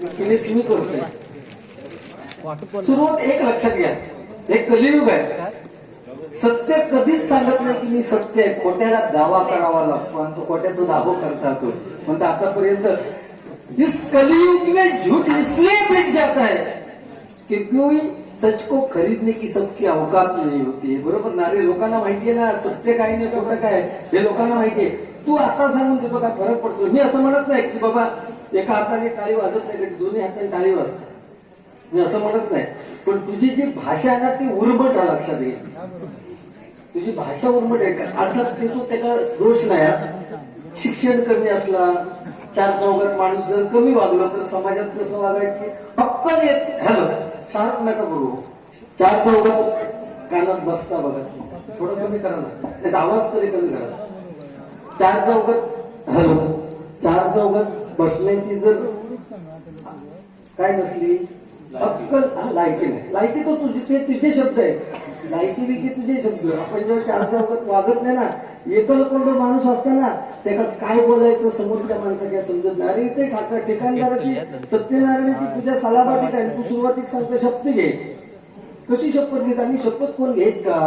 तुम्ही करतोय. सुरुवात एक लक्षात घ्या, एक कलियुग आहे. सत्य कधीच सांगत नाही की मी सत्य आहे. खोट्याला दावा करावा लागतो आणि तो खोट्याचा दावा करता येतो. म्हणता आतापर्यंत इस कलियुग में झूठ इसलिए मिट जाता है क्योंकि सच को खरीदने की सबकी अवकात नहीं होती. बरोबर ना रे? लोकांना माहितीये ना सत्य काय नाही खोटं काय हे लोकांना माहितीये. तू आता सांगून देतो काय फरक पडतो. मी असं म्हणत नाही की बाबा एका हाताने टाळी वाजत नाही, दोन्ही हाताने टाळी वाजते, मी असं म्हणत नाही. पण तुझी जी भाषा आहे ना ती उर्मट आहे, लक्षात घे. तुझी भाषा उर्मट आहे का अर्थात ते तो त्याचा दोष नाही. शिक्षण कमी असला, चार चौघात माणूस जर कमी वागलो तर समाजात कसं वागायची अक्कल येत. हॅलो शार्प नका करू. चार चौघात कानात बसता बघा, थोडं कमी करा ना, नाही आवाज तरी कमी करा. चार चौघात हॅलो चार चौघात बसण्याची जर काय नसली अक्कल, लायकी नाही. लायकी तो तुझे शब्द आहे. लायकी बिकी तुझे शब्द. आपण जेव्हा चार चौघात वागत नाही ना, एकल कोंड माणूस असताना त्याला काय बोलायचं समोरच्या माणसं काय समजत नाही. अरे इथे ठिकाणदाराची सत्यनारायणाची पूजा सालाबादिक आहे, तू सुरुवातीत सांगतो शपथ घे. कशी शपथ घेत? आणि शपथ कोण घेत का?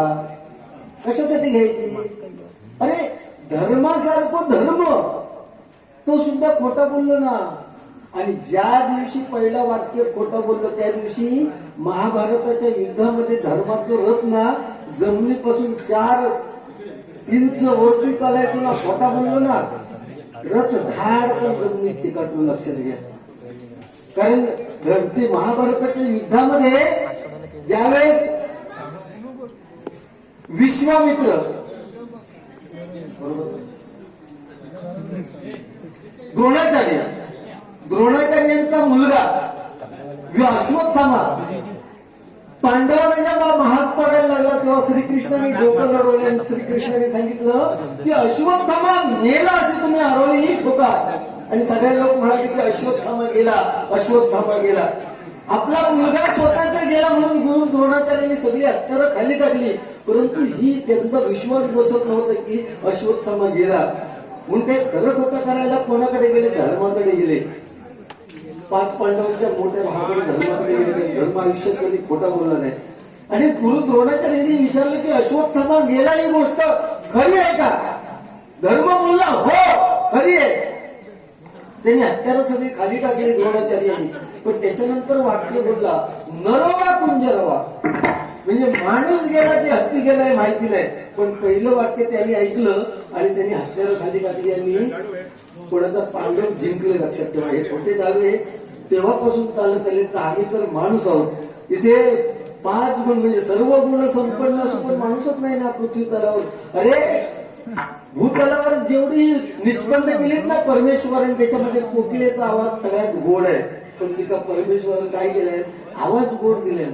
कशासाठी घ्यायची? अरे धर्मासारखं धर्म तो सुद्धा खोटा बोललो ना. आणि ज्या दिवशी पहिला वाक्य खोटं बोललो त्या दिवशी महाभारताच्या युद्धामध्ये धर्माचं रथ ना जमिनीपासून 4 इंच वरती चालायचो ना. खोटा बोललो ना रथ धाडकन जमिनीत चिकटलो. लक्षात घ्या. कारण ते महाभारताच्या युद्धामध्ये ज्यावेळेस विश्वामित्र द्रोणाचार्यांचा मुलगा अश्वत्थामा पांडवांना जेव्हा महाग पडायला लागला तेव्हा श्रीकृष्णाने डोकं लढवले आणि श्रीकृष्णाने सांगितलं की अश्वत्थामा मेला अशी तुम्ही आरोळी ठोका. आणि सगळे लोक म्हणाले की अश्वत्थामा गेला, अश्वत्थामा गेला. आपला मुलगा स्वतःचा गेला म्हणून गुरु द्रोणाचार्यांनी सगळी हत्यारं खाली टाकली. परंतु ही त्यांचा विश्वास बसत नव्हता की अश्वत्थामा गेला. म्हणून ते खरं खोटं करायला कोणाकडे गेले? धर्माकडे गेले. 5 पांडवांच्या मोठ्या भावाकडे धर्माकडे गेले. धर्म आयुष्यात कधी खोटा बोलला नाही. आणि गुरु द्रोणाचार्यांनी विचारलं की अश्वत्थामा गेला ही गोष्ट खरी आहे का? धर्म बोलला हो खरी आहे. त्यांनी हत्यारं सगळी खाली टाकली द्रोणाचार्यांनी. पण त्याच्यानंतर वाक्य बोलला नरोवा कुंजरवा, म्हणजे माणूस गेला ते हत्ती गेलाय माहिती नाही. पण पहिलं वाक्य त्यांनी ऐकलं आणि त्यांनी हत्यारं खाली टाकली आणि कोणाचा पांडव जिंकले. लक्षात ठेवा. हे खोटे दावे तेव्हापासून चालत आले. तर आम्ही तर माणूस आहोत. इथे 5 गुण म्हणजे सर्व गुण संपन्न असो पण माणूसच नाही ना पृथ्वी तलावर. अरे भूतलावर जेवढी निष्पन्न केलीत ना परमेश्वराने त्याच्यामध्ये कोकिलेचा आवाज सगळ्यात गोड आहे. पण तिका परमेश्वराने काय केलंय? आवाज गोड दिलाय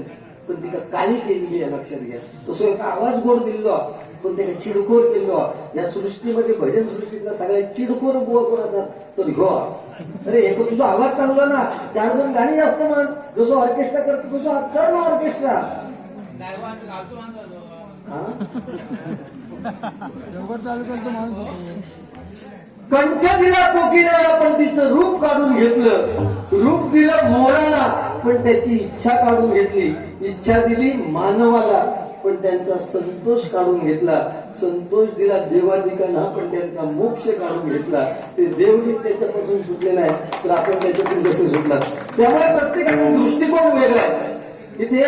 पण तिका काळी केलेली आहे. लक्षात घ्या. तसं एका आवाज गोड दिलो पण त्याने चिडखोर केलो. या सृष्टीमध्ये भजन सृष्टीतला सगळ्यात चिडखोर बुवा कोणाचा तर ह्यो. अरे एक तुझा आवाज चांगला ना, 4 जण गाणी जास्त म्हण. जसं ऑर्केस्ट्रा करतो तसं आज कर ना ऑर्केस्ट्रा. कंठ दिला कोकिलाला पण तिचं रूप काढून घेतलं. रूप दिलं मोराला पण त्याची इच्छा काढून घेतली. इच्छा दिली मानवाला पण त्यांचा संतोष काढून घेतला. संतोष दिला देवादिकांना पण त्यांचा मोक्ष काढून घेतला. ते देवही त्याच्यापासून सुटले नाही तर आपण त्याच्यातून कसं सुटणार? त्यामुळे प्रत्येकाचा दृष्टिकोन वेगळा आहे. इथे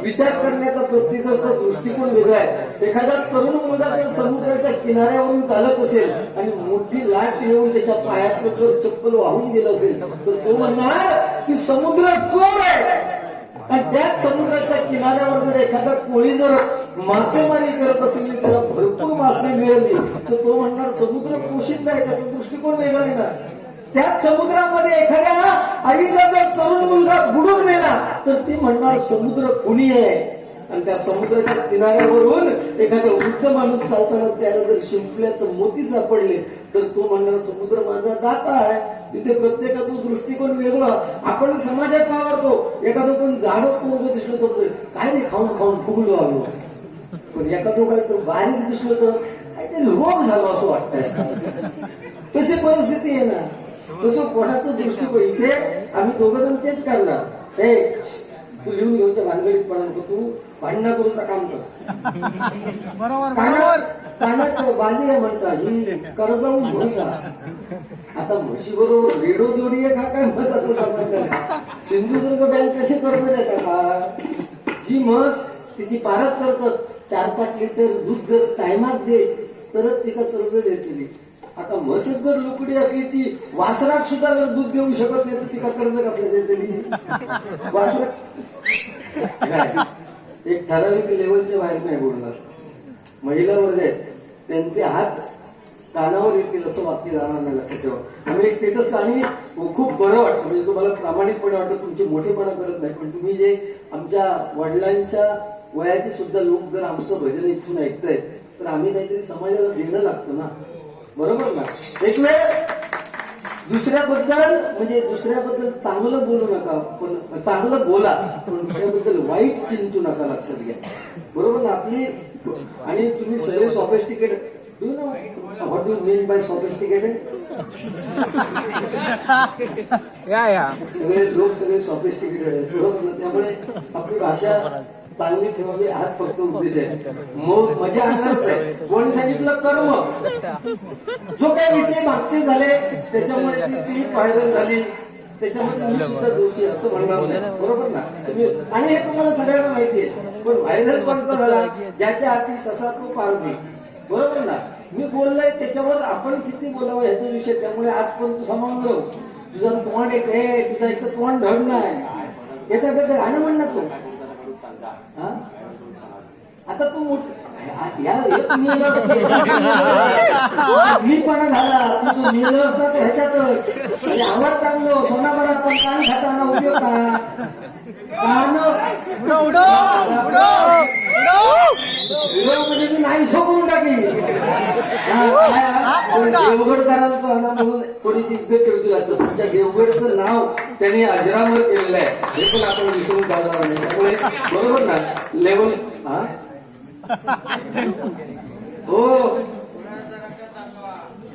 विचार करण्याचा प्रत्येकाचा दृष्टिकोन वेगळा आहे. एखादा तरुण मुलगा जर समुद्राच्या किनाऱ्यावरून चालत असेल आणि मोठी लाट येऊन त्याच्या पायातलं जर चप्पल वाहून गेलं असेल तर तो म्हणणार की समुद्र चोर आहे. आणि त्याच समुद्राच्या किनाऱ्यावर जर एखादा कोळी जर मासेमारी करत असेल त्याला भरपूर मासे मिळाली तर तो म्हणणार समुद्र पोषित नाही. त्याचा दृष्टिकोन वेगळा आहे ना. त्याच समुद्रामध्ये एखाद्या आईचा जर तरुण मुलगा बुडून मेला तर ती म्हणणार समुद्र खुनी आहे. आणि त्या समुद्राच्या किनाऱ्यावरून एखादा वृद्ध माणूस चालताना त्याला जर शिंपल्यात मोती सापडले तर तो म्हणणार समुद्र माझा दाता आहे. तिथे प्रत्येकाचा दृष्टिकोन वेगळा. आपण समाजात वावरतो. एखादं कोण झाडं पोरगं दिसलं तर काय रे खाऊन खाऊन फुगलो आलो. पण एखादं काय तर बारीक दिसलं तर काहीतरी रोग झालो असं वाटतंय. तशी परिस्थिती आहे ना. तसं कोणाचं दृष्टिकोन इथे आम्ही दोघं जण तेच करणार. हे तू लिहून घेऊच्या भानगडीत पडा नको, तू भांडणं करून काम कर. बरोबर कानात बाजी आहे म्हणता ही कर्जाऊ म्हसा. आता म्हशी बरोबर रेडो जोडी आहे का काय म्हस आता समजलं. सिंधुदुर्ग बँक कशी कर्ज देतात का? जी म्हस तिची पारख करतात, 4-5 लिटर दूध जर टायमात दे तरच तिला कर्ज देते. आता म्हसच जर लुकडी असली ती वासराक सुद्धा जर दूध देऊ शकत नाही तर तिला कर्ज कसं देते? वासराक एक ठराविक लेवलच्या बाहेर नाही बोलणार. महिला वर्ग आहेत त्यांचे हात कानावर येतील असं वाक्य जाणार नाही, लक्षात ठेवा. आम्ही एक स्टेटस आणि खूप बरं वाटतं, म्हणजे तुम्हाला प्रामाणिकपणे वाटतं, तुमचे मोठेपणा करत नाही, पण तुम्ही जे आमच्या वडिलांच्या वयाचे सुद्धा लोक जर आमचं भजन इच्छून ऐकताय तर आम्ही काहीतरी समाजाला देणं लागतो ना, बरोबर ना. एक वेळ दुसऱ्याबद्दल चांगलं बोलू नका, पण चांगलं बोला, पण दुसऱ्याबद्दल वाईट चिंतू नका, लक्षात घ्या, बरोबर ना. आपली आणि तुम्ही सगळे sophisticated, do you know what do mean by sophisticated? सगळे लोक सगळे सॉफिस्टिकेटेड आहेत, बरोबर ना. त्यामुळे आपली भाषा चांगली ठेवावी हाच फक्त उद्देश आहे. मजा आणणारच आहे. कोणी सांगितलं कर्म, जो काही विषय मागचे झाले त्याच्यामुळे ती व्हायरल झाली, त्याच्यामध्ये मी सुद्धा दोषी असं म्हणणार नाही, बरोबर ना. आणि हे तुम्हाला सगळ्यांना माहिती आहे, पण व्हायरल कोणता झाला? ज्याच्या हाती ससा तो पारधी, बरोबर ना. मी बोललोय त्याच्यावर आपण किती बोलावं ह्याचा विषय, त्यामुळे आज पण तू समजलो. तुझं तोंड एक आहे, तुझा एक तोंड धड नाही याचा गाणं म्हण ना तू. आता तू मी पण झाला तू निरस ना ह्याच्यात आवाज चांगलो सोनाभरात पण कान खाताना उपयोग का? म्हणजे मी नाही सो करून टाकी. देवगडकरांचं ना म्हणून थोडीशी इज्जत ठेवची लागतं. तुमच्या देवगडचं नाव त्यांनी अजरामर केलेलं आहे, हे पण आपण विसरून चालणार नाही. त्यामुळे बरोबर ना लेवल. हो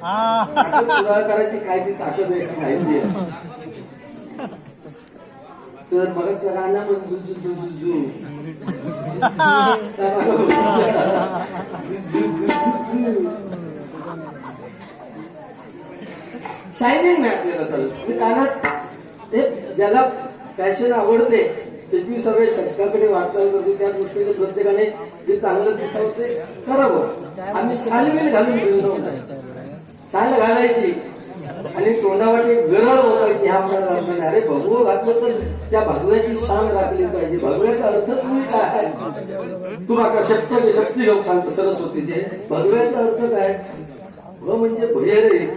करायची काय ती ताकद आहे माहिती आहे. तर मगच्या गाणं पण शायनिंग नाही आपल्याला चालू. मी कानात ज्याला फॅशन आवडते 21व्या शतकाकडे वाटचाल करतो, त्या दृष्टीने प्रत्येकाने जे चांगलं दिसावं ते करावं. आम्ही शालवेल घालून गेलो, शाल घालायची आणि तोंडावाटी गरळ होतायची. ह्या आपल्याला अर्थ नाही. अरे भगवं घातलं तर त्या भगव्याची शान राखली पाहिजे. भगव्याचा अर्थ तुम्ही काय? तू माका शक्ती योग सांगतो सरस्वतीचे. भगव्याचा अर्थ काय? भ म्हणजे भय रहित,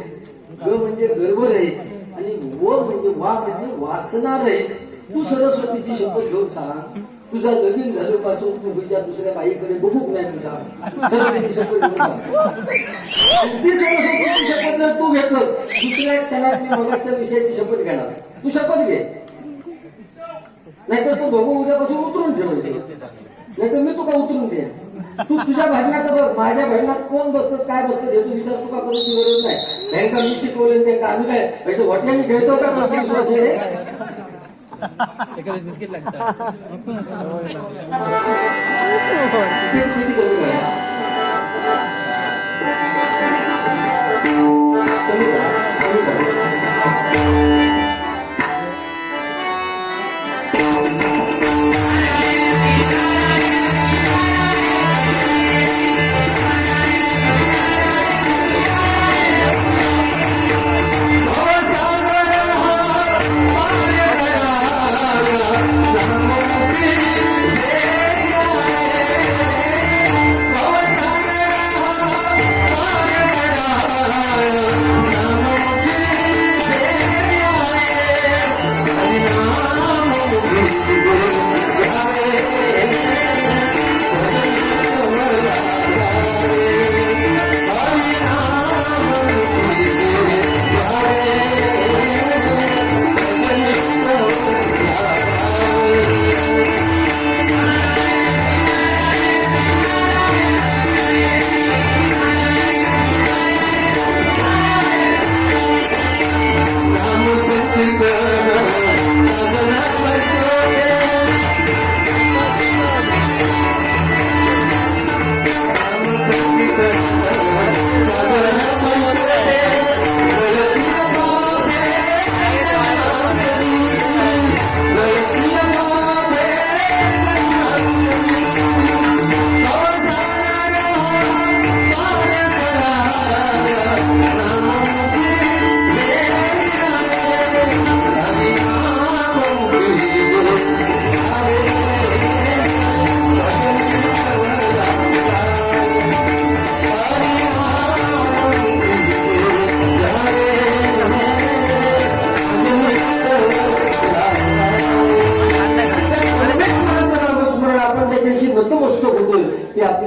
ग म्हणजे गर्व रहित आणि व म्हणजे वा म्हणजे वासना रहित. तू सरस्वतीची शपथ घेऊन सांग, तुझा लगीन झाल्यापासून तू तुझ्या दुसऱ्या बाईकडे बघूक नाही. तुझा सरस्वतीची शपथ घेऊन सांग. ती सरस्वतीची शपथ जर तू घेतलंस, दुसऱ्या क्षणात मी मगाच्या विषयाची शपथ घेणार. तू शपथ घे, नाहीतर तू बघू उद्यापासून उतरून ठेवायचं, नाहीतर मी तुका उतरून दे. तू तुझ्या भांडणात बघ, माझ्या भांडणात कोण बसतं काय बसतं हे तू विचार तुका करूची गरज नाही. त्यांना मी शिकवले, त्यांना आम्ही काय पैसे वाट्याने घेतो का प्रतिविश्वास रे? बिस्किट लागतात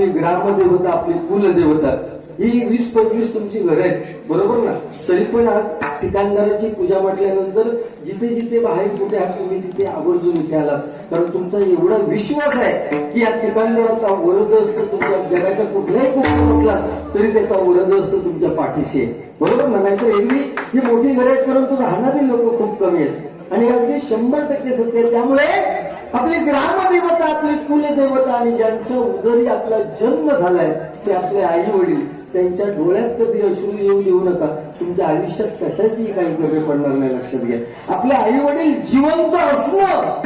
आपली ग्रामदेवता, आपली कुलदेवता, ही 20-25 तुमची घर आहेत, बरोबर ना? तरी पण आज ठिकाणदाराची पूजा म्हटल्यानंतर जिथे जिथे बाहेर कुठे आहात तुम्ही तिथे आवर्जून इथे आलात, कारण तुमचा एवढा विश्वास आहे की या ठिकाणदाराचा वरद असतं, तुमच्या जगाच्या कुठल्याही कोपऱ्यात असला तरी त्याचा वरद असतो तुमच्या पाठीशी आहे, बरोबर ना? नाहीतर एरवी ही मोठी घरे आहेत परंतु राहणारी लोक खूप कमी आहेत, आणि अगदी 100% सत्य आहे. त्यामुळे आपली ग्रामदेवता, आपली कुलदेवता आणि ज्यांच्या उदरी आपला जन्म झालाय ते आपले आई वडील, त्यांच्या डोळ्यात कधी अश्रू येऊ देऊ नका. तुमच्या आयुष्यात कशाची काही कमी पडणार नाही, लक्षात घ्या. आपले आई वडील जिवंत असणं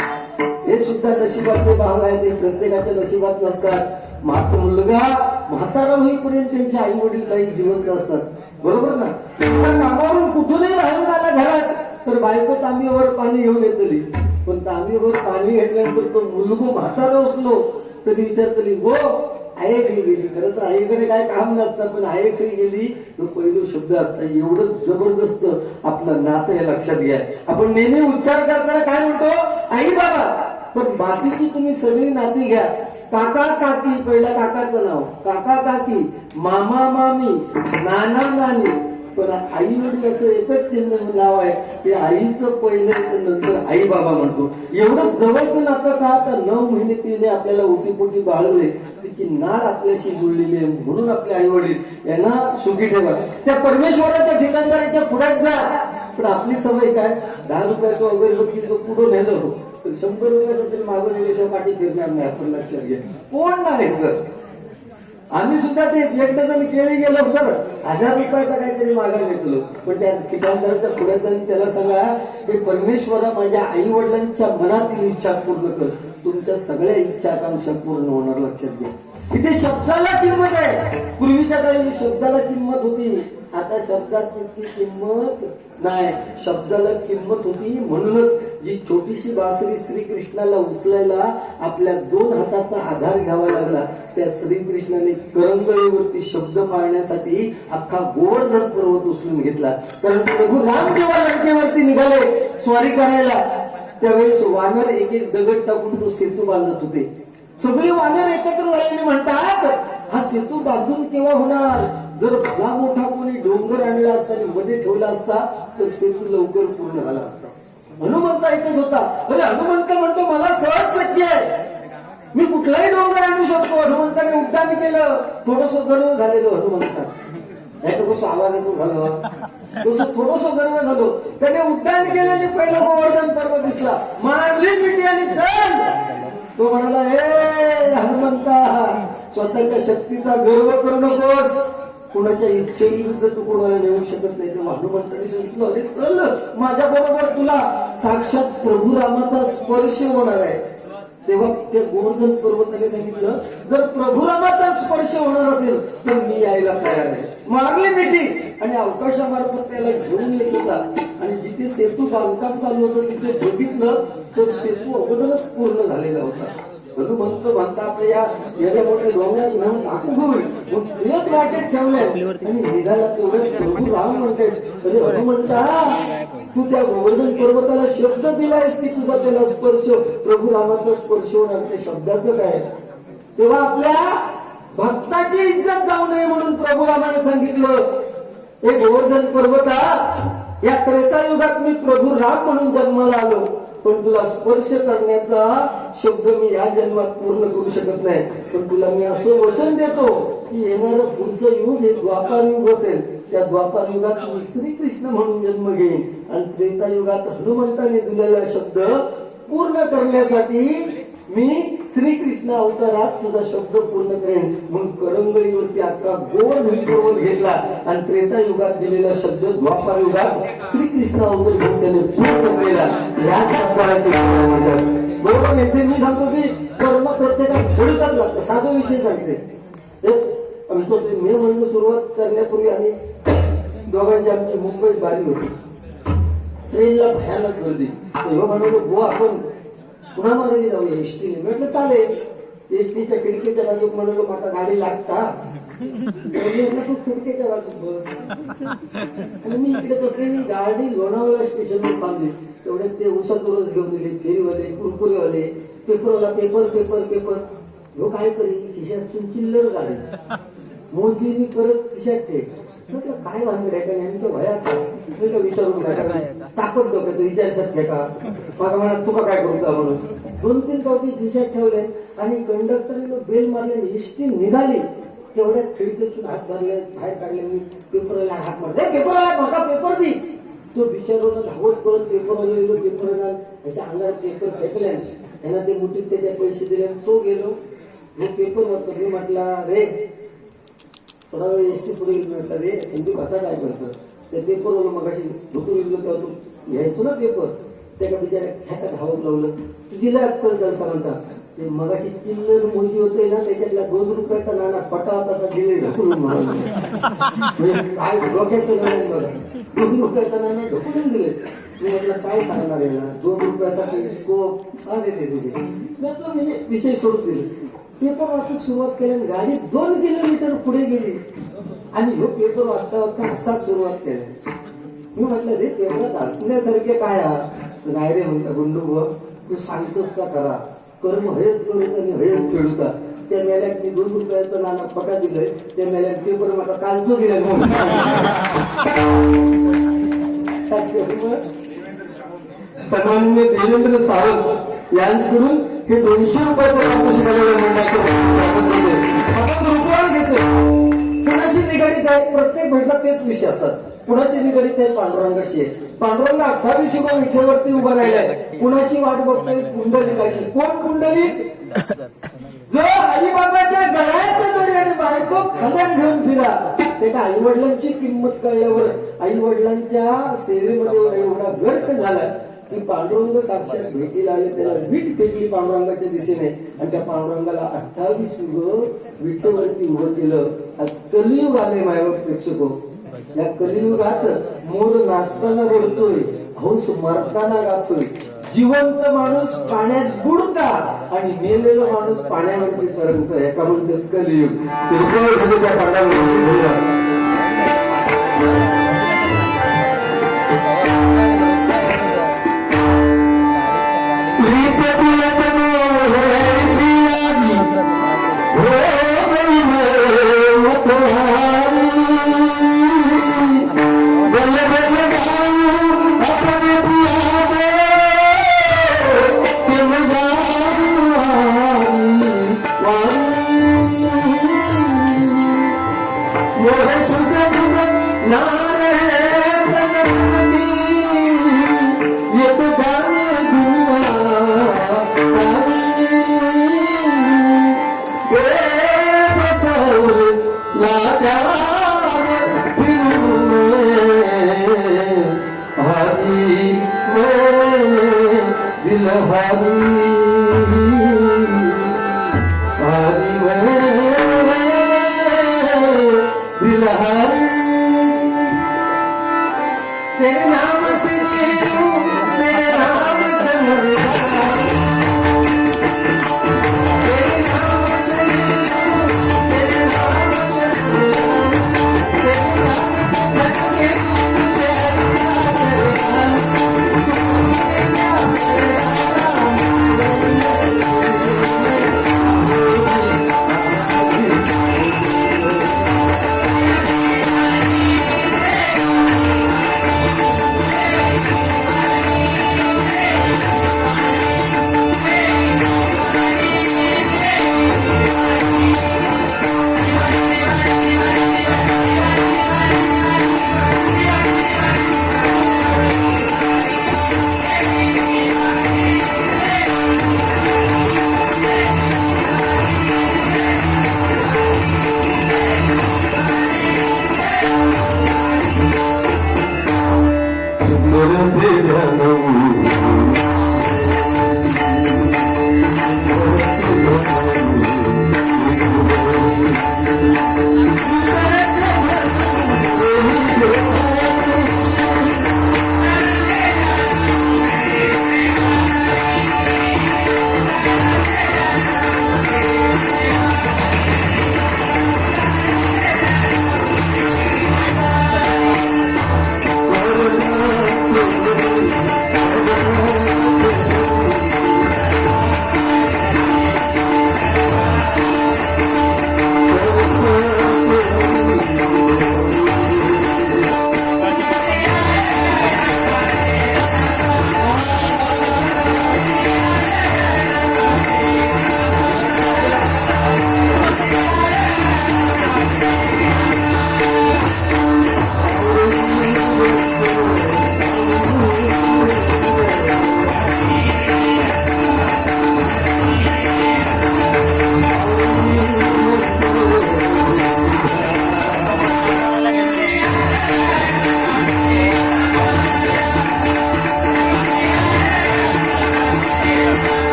हे सुद्धा नशिबाचे भाग आहे, ते प्रत्येकाच्या नशिबात नसतात. मुलगा म्हातारा होईपर्यंत त्यांचे आई वडील काही जिवंत असतात, बरोबर ना? कामावरून कुठूनही बाहेरून आला घरात तर बायको तांब्यावर पाणी घेऊन येतली, पण तांब्यावर पाणी घेतल्यानंतर तो मुलगो म्हातारा असलो तरी विचारतली, हो आईकडे गेली. खरं तर आईकडे काय काम नसतं, पण आईकडे गेली तो पहिलो शब्द असता. एवढं जबरदस्त आपलं नातं हे लक्षात घ्या. आपण नेहमी उच्चार करताना काय म्हणतो, आई बाबा, पण बाकीची तुम्ही सगळी नाती घ्या. काका काकी, पहिल्या काकाचं नाव काका काकी, मामा मामी, नाना नानी, पण आई वडील असं एकच चिन्ह नाव आहे ते आईचं पहिलं नंतर आई बाबा म्हणतो. एवढं जवळचं नातं का, तर 9 महिने तिने आपल्याला ओटीपोटी बाळगले, तिची नाळ आपल्याशी जुळलेली आहे, म्हणून आपले आई वडील यांना सुखी ठेवा. त्या परमेश्वराच्या ठिकाणदाराच्या पुढ्यात जा. पण आपली सवय काय, 10 रुपयाचं अगरबत्तीचं पुढं नेलं तर 100 रुपयाचं तरी मागं नेल्याशिवाय पाठी फिरणार नाही. आपण लक्षात घ्या, कोण नाही सर. आम्ही सुद्धा ते एक डझन केळी गेलो तर 1000 रुपयाचा काहीतरी मागा घेतलो, पण त्या ठिकाणदाराच्या पुढे जाऊन त्याला सांगा, हे परमेश्वरा माझ्या आई वडिलांच्या मनातील इच्छा पूर्ण कर, तुमच्या सगळ्या इच्छा आकांक्षा पूर्ण होणार. लक्षात घ्या, इथे शब्दाला किंमत आहे. पूर्वीच्या काळी शब्दाला किंमत होती, आता शब्दात तितकी किंमत नाही. शब्दाला किंमत होती म्हणूनच जी छोटीशी बासरी श्रीकृष्णाला उचलायला आपल्या 2 हाताचा आधार घ्यावा लागला, त्या श्रीकृष्णाने करंगळीवरती शब्द पाळण्यासाठी अख्खा गोवर्धन पर्वत उचलून घेतला. कारण प्रभू राम जेव्हा लंकेवरती निघाले स्वारी करायला, त्यावेळेस वानर एक एक दगड टाकून तो सेतू बांधत होते. सगळे वानर एकत्र झालेले म्हणतात, हा सेतू बांधून केव्हा होणार? जर भला मोठा कोणी डोंगर आणला असता आणि मध्ये ठेवला असता तर सेतू लवकर पूर्ण झाला असता. हनुमंत ऐकत होता, अरे हनुमंत म्हणतो मला सहज शक्य आहे, मी कुठलाही डोंगर आणू शकतो. हनुमंताने उड्डाण केलं, थोडस गर्व झालेलो हनुमंतात, कसं आवाज येतो झालं, तसं थोडस गर्व झालो. त्याने उड्डाण केलं आणि पहिलं गोवर्धन पर्वत दिसला, मारली मिठी आणि चल. तो म्हणाला, हे हनुमंता, स्वतःच्या शक्तीचा गर्व करू नकोस, कुणाच्या इच्छेविरुद्ध तू कोणाला नेऊ शकत नाही. तेव्हा हनुमंताने सांगितलं, अरे चल माझ्या बरोबर, तुला साक्षात प्रभू रामाचा स्पर्श होणार आहे. तेव्हा त्या गोवर्धन पर्वताने सांगितलं, जर प्रभू रामाचा स्पर्श होणार असेल तर मी यायला तयार आहे. मारली मिठी आणि अवकाशामार्फत त्याला घेऊन येत होता. आणि जिथे सेतू बांधकाम चालू होतं तिथे बघितलं तर सेतू अगोदरच पूर्ण झालेला होता. हनुमंत म्हणतात, या एवढ्या मोठ्या डोंगरात घेऊन टाकू होईल, मग तेच वाटेत ठेवले आणि निघाला. तेवढ्यात प्रभू राम म्हणतात, अरे हनुमंता, तू त्या गोवर्धन पर्वताला शब्द दिलायस की तुझा त्याला स्पर्श, प्रभू रामाचा स्पर्श होणार, त्या शब्दाचं काय? तेव्हा आपल्या भक्ताची इज्जत जाऊ नये म्हणून प्रभू रामाने सांगितलं, हे गोवर्धन पर्वता, या त्रेतायुगात मी प्रभू राम म्हणून जन्माला आलो, पण तुला स्पर्श करण्याचा शब्द मी या जन्मात पूर्ण करू शकत नाही. पण तुला मी असं वचन देतो की येणारं पुढचं युग हे द्वापार युग असेल, त्या द्वापार युगात मी श्रीकृष्ण म्हणून जन्म घेईन आणि त्रेतायुगात हनुमंताने दिलेला शब्द पूर्ण करण्यासाठी मी श्रीकृष्ण अवतारात तुझा शब्द पूर्ण करेन. म्हणून करंगळीवरती अख्खा गोवर्धन पर्वत घेतला आणि त्रेता युगात दिलेला शब्द द्वापार युगात श्रीकृष्ण अवतार घेऊन त्याने पूर्ण केला. या शब्दाला ते म्हणतात. बरोबर, येथे मी सांगतो की कर्म प्रत्येकात थोडीच लागतं. साधा विषय सांगते, आमचं ते मे महिना सुरुवात करण्यापूर्वी आम्ही दोघांची आमची मुंबईत बारी होती. ट्रेनला भयानक गर्दी. तेव्हा म्हणतो, गो आपण पुन्हा मार्गे जाऊया एसटीने. म्हटलं चालेल. एसटीच्या खिडकीच्या बाजूक म्हणलो, आता गाडी लागता, तू खिडकीच्या बाजूक बस. आणि मी इकडे बसले, मी गाडी लोणावळा स्टेशनवर थांबली. तेवढे ते उसाचा रस घेऊन दिले, फेरीवाले, कुरकुरेवाले, पेपरवाला पेपर पेपर पेपर. ह्यो काय करी खिशातून चिल्लर काढे मोजीनी परत खिशात ठेव. म्हटलं काय भानगड आहे का नेमकं भयात मी का विचारून टाकत डोक्यात विचार सत्य का माझा म्हणा तुका काय करू का म्हणून 2-3 पावती खिशात ठेवले आणि कंडक्टरने बेल मारल्याने एसटी निघाली. तेवढ्यात खिडकीतून हात भरले बाहेर काढले. मी पेपरला हात मारले पेपरला बघा पेपर दे. तो बिचारोला धावत पडत पेपरवाला गेलो पेपरला त्याच्या अंगावर पेपर फेकले त्यांना ते मुठीत त्याच्या पैसे दिले. तो गेलो मी पेपर वाचतो. मी म्हटला रे थोडा वेळ एसटी पुढे गेलो. म्हटलं रे संदीप असा काय करतो त्या पेपरवाला मग अशी ढुकून गेलो तेव्हा तू घ्यायचो ना पेपर त्या का बिचाऱ्या ह्याचा धावत लावलं. तुझीला अक्कल चालता म्हणता ते मगाशी चिल्लर मोजी होते ना त्याच्यातला 2 रुपयाचा नाना पटा होता का दिले ढकलून म्हणजे काय डोक्याचं नाही बघा 2 रुपयाचा नाना ढकलून दिले. मी म्हटलं काय सांगणार याला 2 रुपयाचा स्कोप दिले म्हटलं म्हणजे विषय सोडून दिले. पेपर वाचूक सुरुवात केल्याने गाडी 2 किलोमीटर पुढे गेली आणि ह्यो पेपर वाचता वाचता हसाक सुरुवात केली. मी म्हटलं रे पेपरात हसण्यासारखे काय नाही रे म्हणता गुंडू तू सांगतोस का करा कर्म हेच करू आणि हेच फेडूचा. त्या मेल्यात मी 2 रुपयाचं नाना पटा दिलंय त्या मेल्यात पेपर माझा कालचो दिलाय. सन्माननीय देवेंद्र सावंत यांच्याकडून हे 200 रुपयाचं कापूस मंडळाचं स्वागत होते. आपण रुपयावर घेतो. कुणाशी निगडीत आहे प्रत्येक भेटला तेच विषय असतात. कुणाशी निगडीत आहे पांडुरंगाशी आहे. पांडुरंग 28 युगा विठेवरती उभा राहिलाय. कुणाची वाट बघतोय पुंडलिकाची. कोण पुंडलिक जो आईबाबाच्या गळ्यात दोरी आणि बायको खांद्यात घेऊन फिरा. त्याच्या आई वडिलांची किंमत कळल्यावर आई वडिलांच्या सेवेमध्ये एवढा गर्क झाला की पांडुरंग साक्षात भेटीला आले. त्याला वीट फेकली पांडुरंगाच्या दिशेने आणि त्या पांडुरंगाला 28 युग विठेवरती उभं केलं. आज कलियुग आले मायबाप प्रेक्षको. या कलियुगात मोर नाचताना रडतोय हौस मरताना गातोय. जिवंत माणूस पाण्यात बुडता आणि मेलेला माणूस पाण्यावरती तरंगतो. एका म्हणतात कलियुग. त्या पांडुरंगाची दिल हरी